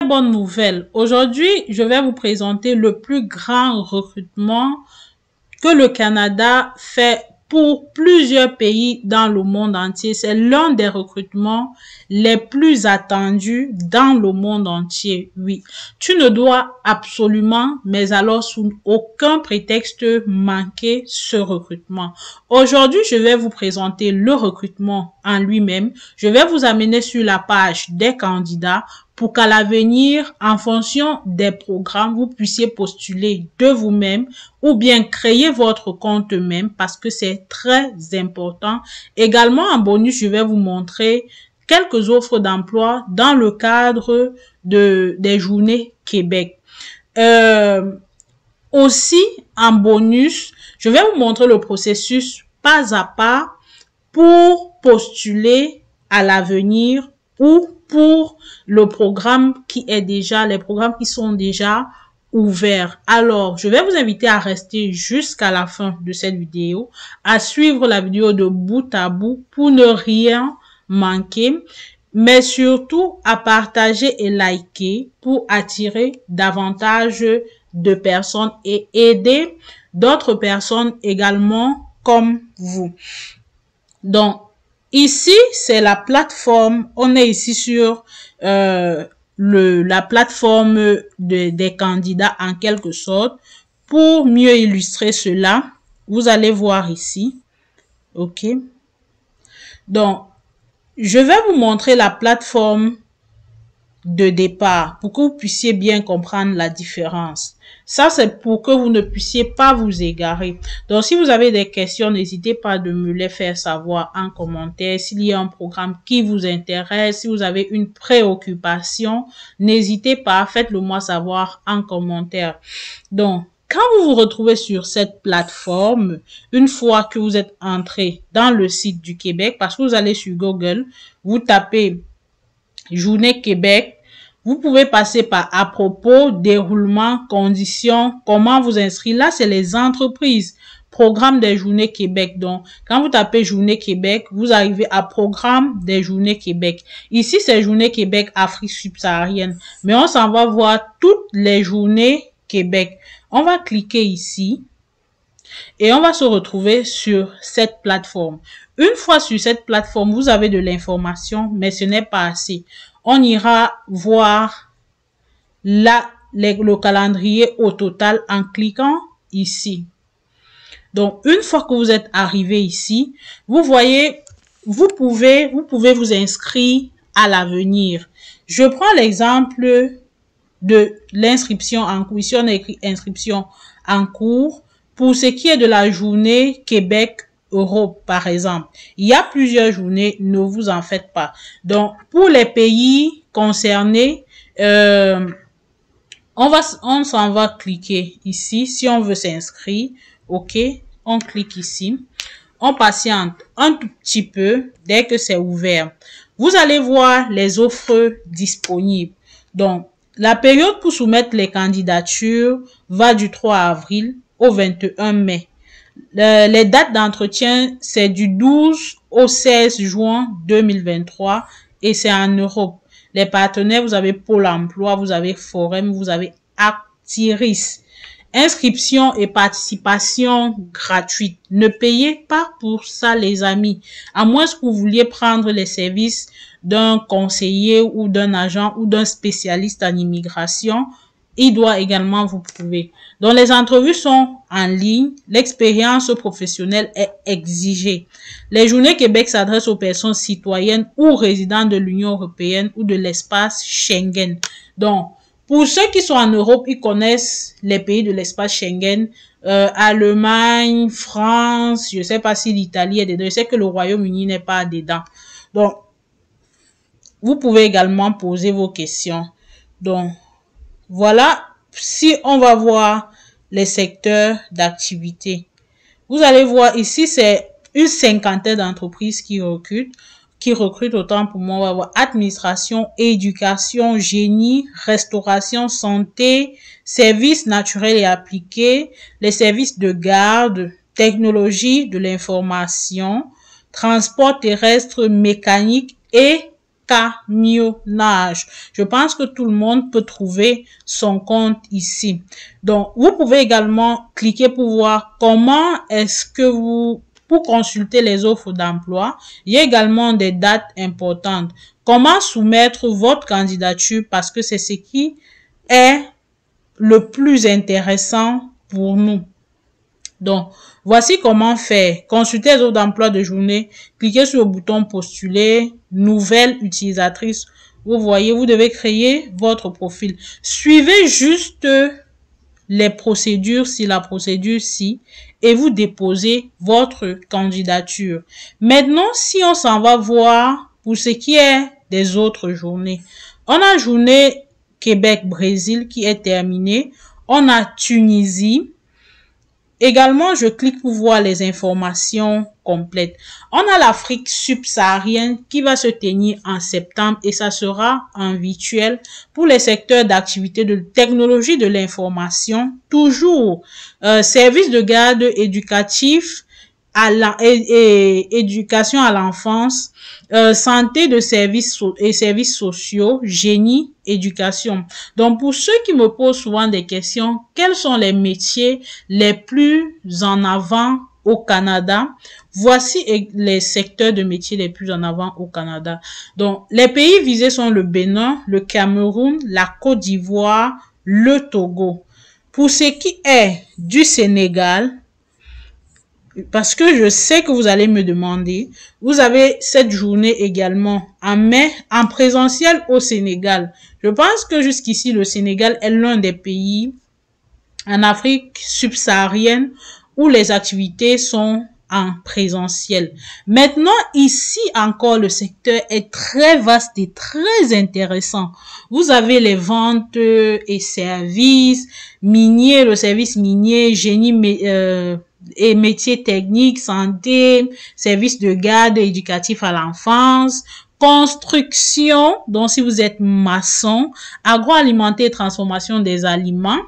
Bonne nouvelle. Aujourd'hui, je vais vous présenter le plus grand recrutement que le Canada fait pour plusieurs pays dans le monde entier. C'est l'un des recrutements les plus attendus dans le monde entier. Oui, tu ne dois absolument, mais alors sous aucun prétexte, manquer ce recrutement. Aujourd'hui, je vais vous présenter le recrutement en lui-même. Je vais vous amener sur la page des candidats pour qu'à l'avenir, en fonction des programmes, vous puissiez postuler de vous-même ou bien créer votre compte même parce que c'est très important. Également, en bonus, je vais vous montrer quelques offres d'emploi dans le cadre des journées Québec. Aussi, en bonus, je vais vous montrer le processus pas à pas pour postuler à l'avenir ou pour le programme les programmes qui sont déjà ouverts. Alors, je vais vous inviter à rester jusqu'à la fin de cette vidéo, à suivre la vidéo de bout à bout pour ne rien manquer, mais surtout à partager et liker pour attirer davantage de personnes et aider d'autres personnes également comme vous. Donc, ici, c'est la plateforme. On est ici sur la plateforme des candidats en quelque sorte. Pour mieux illustrer cela, vous allez voir ici. OK. Donc, je vais vous montrer la plateforme de départ pour que vous puissiez bien comprendre la différence. Ça, c'est pour que vous ne puissiez pas vous égarer. Donc, si vous avez des questions, n'hésitez pas de me les faire savoir en commentaire. S'il y a un programme qui vous intéresse, si vous avez une préoccupation, n'hésitez pas, faites-le moi savoir en commentaire. Donc, quand vous vous retrouvez sur cette plateforme, une fois que vous êtes entré dans le site du Québec, parce que vous allez sur Google, vous tapez Journée Québec, vous pouvez passer par à propos, déroulement, conditions, comment vous inscrire. Là, c'est les entreprises. Programme des Journées Québec. Donc, quand vous tapez Journée Québec, vous arrivez à Programme des Journées Québec. Ici, c'est Journée Québec Afrique subsaharienne. Mais on s'en va voir toutes les Journées Québec. On va cliquer ici et on va se retrouver sur cette plateforme. Une fois sur cette plateforme, vous avez de l'information, mais ce n'est pas assez. On ira voir le calendrier au total en cliquant ici. Donc, une fois que vous êtes arrivé ici, vous voyez, vous pouvez vous inscrire à l'avenir. Je prends l'exemple de l'inscription en cours. Ici, on a écrit inscription en cours. Pour ce qui est de la journée Québec Europe, par exemple, il y a plusieurs journées, ne vous en faites pas. Donc, pour les pays concernés, on s'en va cliquer ici. Si on veut s'inscrire, OK, on clique ici. On patiente un tout petit peu dès que c'est ouvert. Vous allez voir les offres disponibles. Donc, la période pour soumettre les candidatures va du 3 avril au 21 mai. Les dates d'entretien, c'est du 12 au 16 juin 2023 et c'est en Europe. Les partenaires, vous avez Pôle emploi, vous avez Forum, vous avez Actiris. Inscription et participation gratuite. Ne payez pas pour ça, les amis. À moins que vous vouliez prendre les services d'un conseiller ou d'un agent ou d'un spécialiste en immigration, il doit également vous prouver. Donc, les entrevues sont en ligne. L'expérience professionnelle est exigée. Les Journées Québec s'adressent aux personnes citoyennes ou résidentes de l'Union européenne ou de l'espace Schengen. Donc, pour ceux qui sont en Europe, ils connaissent les pays de l'espace Schengen, Allemagne, France, je ne sais pas si l'Italie est dedans. Je sais que le Royaume-Uni n'est pas dedans. Donc, vous pouvez également poser vos questions. Donc, voilà, si on va voir les secteurs d'activité. Vous allez voir ici, c'est une cinquantaine d'entreprises qui recrutent autant pour moi. On va voir administration, éducation, génie, restauration, santé, services naturels et appliqués, les services de garde, technologie de l'information, transport terrestre, mécanique et camionnage. Je pense que tout le monde peut trouver son compte ici. Donc, vous pouvez également cliquer pour voir comment est-ce que pour consulter les offres d'emploi. Il y a également des dates importantes. Comment soumettre votre candidature parce que c'est ce qui est le plus intéressant pour nous. Donc, voici comment faire. Consultez les offres d'emploi de journée. Cliquez sur le bouton postuler, nouvelle utilisatrice. Vous voyez, vous devez créer votre profil. Suivez juste les procédures, si la procédure ci, et vous déposez votre candidature. Maintenant, si on s'en va voir pour ce qui est des autres journées, on a journée Québec-Brésil qui est terminée. On a Tunisie. Également, je clique pour voir les informations complètes. On a l'Afrique subsaharienne qui va se tenir en septembre et ça sera en virtuel pour les secteurs d'activité de technologie de l'information. Toujours, service de garde éducatif, éducation à l'enfance, santé de services et services sociaux, génie, éducation. Donc, pour ceux qui me posent souvent des questions, quels sont les métiers les plus en avant au Canada? Voici les secteurs de métiers les plus en avant au Canada. Donc, les pays visés sont le Bénin, le Cameroun, la Côte d'Ivoire, le Togo. Pour ce qui est du Sénégal, parce que je sais que vous allez me demander, vous avez cette journée également en mai, en présentiel au Sénégal. Je pense que jusqu'ici, le Sénégal est l'un des pays en Afrique subsaharienne où les activités sont en présentiel. Maintenant, ici encore, le secteur est très vaste et très intéressant. Vous avez les ventes et services miniers, le service minier, génie et métiers techniques, santé, services de garde éducatif à l'enfance, construction, donc si vous êtes maçon, agroalimentaire et transformation des aliments,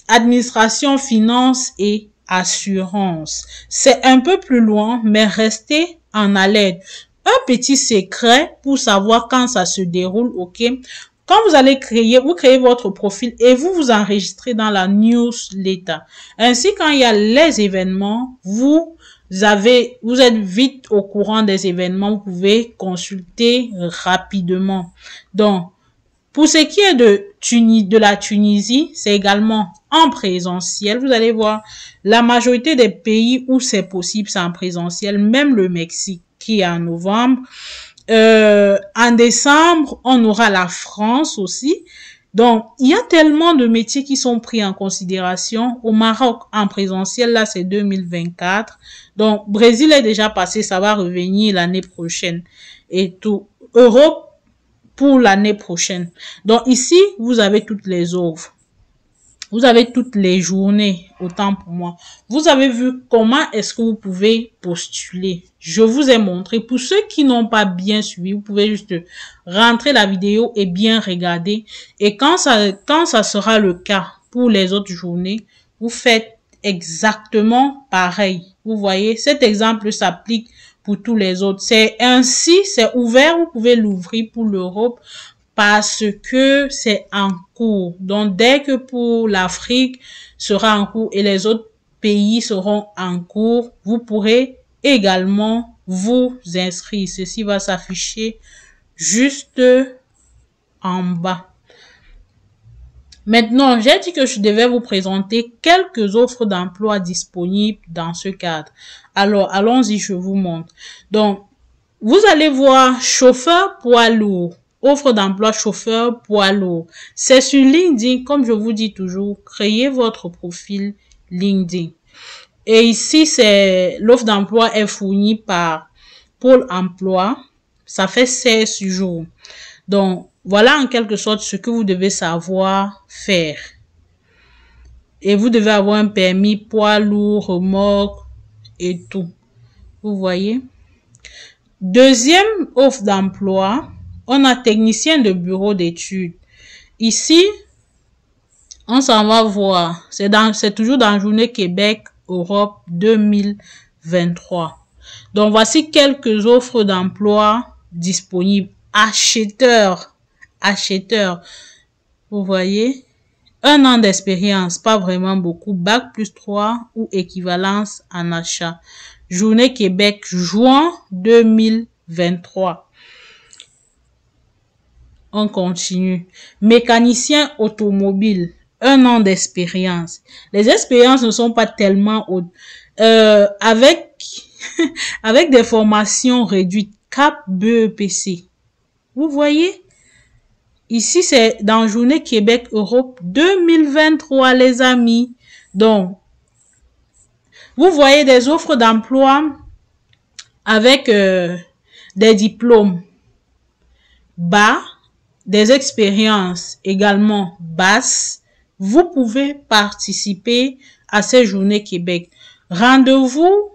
administration, finance et assurance. C'est un peu plus loin, mais restez en alerte. Un petit secret pour savoir quand ça se déroule, ok? Quand vous allez vous créez votre profil et vous vous enregistrez dans la newsletter. Ainsi, quand il y a les événements, vous êtes vite au courant des événements, vous pouvez consulter rapidement. Donc, pour ce qui est de la Tunisie, c'est également en présentiel. Vous allez voir, la majorité des pays où c'est possible, c'est en présentiel, même le Mexique qui est en novembre. En décembre, on aura la France aussi. Donc, il y a tellement de métiers qui sont pris en considération. Au Maroc, en présentiel, là, c'est 2024. Donc, Brésil est déjà passé, ça va revenir l'année prochaine. Et tout. Europe, pour l'année prochaine. Donc, ici, vous avez toutes les offres. Vous avez toutes les journées, autant pour moi. Vous avez vu comment est-ce que vous pouvez postuler. Je vous ai montré. Pour ceux qui n'ont pas bien suivi, vous pouvez juste rentrer la vidéo et bien regarder. Et quand ça sera le cas pour les autres journées, vous faites exactement pareil. Vous voyez, cet exemple s'applique pour tous les autres. C'est ainsi, c'est ouvert. Vous pouvez l'ouvrir pour l'Europe. Parce que c'est en cours. Donc, dès que pour l'Afrique sera en cours et les autres pays seront en cours, vous pourrez également vous inscrire. Ceci va s'afficher juste en bas. Maintenant, j'ai dit que je devais vous présenter quelques offres d'emploi disponibles dans ce cadre. Alors, allons-y, je vous montre. Donc, vous allez voir chauffeur poids lourd. Offre d'emploi chauffeur poids lourd. C'est sur LinkedIn, comme je vous dis toujours, créez votre profil LinkedIn. Et ici, l'offre d'emploi est fournie par Pôle emploi. Ça fait 16 jours. Donc, voilà en quelque sorte ce que vous devez savoir faire. Et vous devez avoir un permis poids lourd, remorque et tout. Vous voyez? Deuxième offre d'emploi. On a technicien de bureau d'études. Ici, on s'en va voir. C'est toujours dans la journée Québec, Europe 2023. Donc, voici quelques offres d'emploi disponibles. Acheteurs. Vous voyez? 1 an d'expérience, pas vraiment beaucoup. Bac plus 3 ou équivalence en achat. Journée Québec, juin 2023. On continue. Mécanicien automobile, 1 an d'expérience. Les expériences ne sont pas tellement hautes. Avec des formations réduites, CAP BEPC. Vous voyez? Ici, c'est dans Journée Québec Europe 2023, les amis. Donc, vous voyez des offres d'emploi avec des diplômes bas, des expériences également basses. Vous pouvez participer à ces Journées Québec. Rendez-vous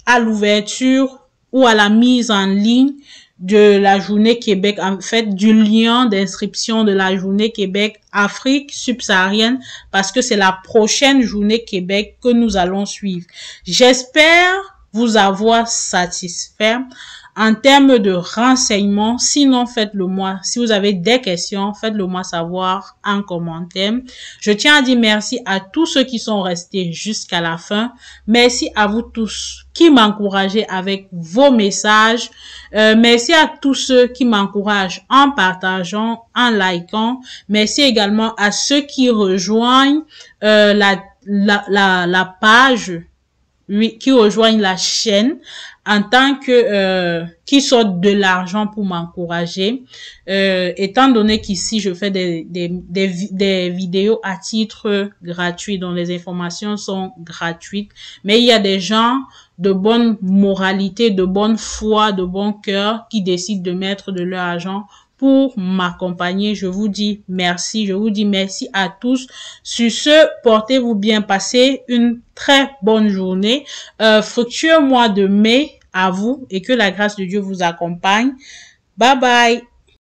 à l'ouverture ou à la mise en ligne de la Journée Québec, en fait, du lien d'inscription de la Journée Québec Afrique subsaharienne, parce que c'est la prochaine Journée Québec que nous allons suivre. J'espère vous avoir satisfait en termes de renseignements. Sinon, faites-le moi. Si vous avez des questions, faites-le moi savoir en commentaire. Je tiens à dire merci à tous ceux qui sont restés jusqu'à la fin. Merci à vous tous qui m'encouragez avec vos messages. Merci à tous ceux qui m'encouragent en partageant, en likant. Merci également à ceux qui rejoignent la page, oui, qui rejoignent la chaîne en tant que qui sortent de l'argent pour m'encourager. Étant donné qu'ici je fais des vidéos à titre gratuit, dont les informations sont gratuites, mais il y a des gens de bonne moralité, de bonne foi, de bon cœur qui décident de mettre de leur argent pour m'accompagner. Je vous dis merci. Je vous dis merci à tous. Sur ce, portez-vous bien. Passez une très bonne journée. Fructueux mois de mai à vous et que la grâce de Dieu vous accompagne. Bye bye.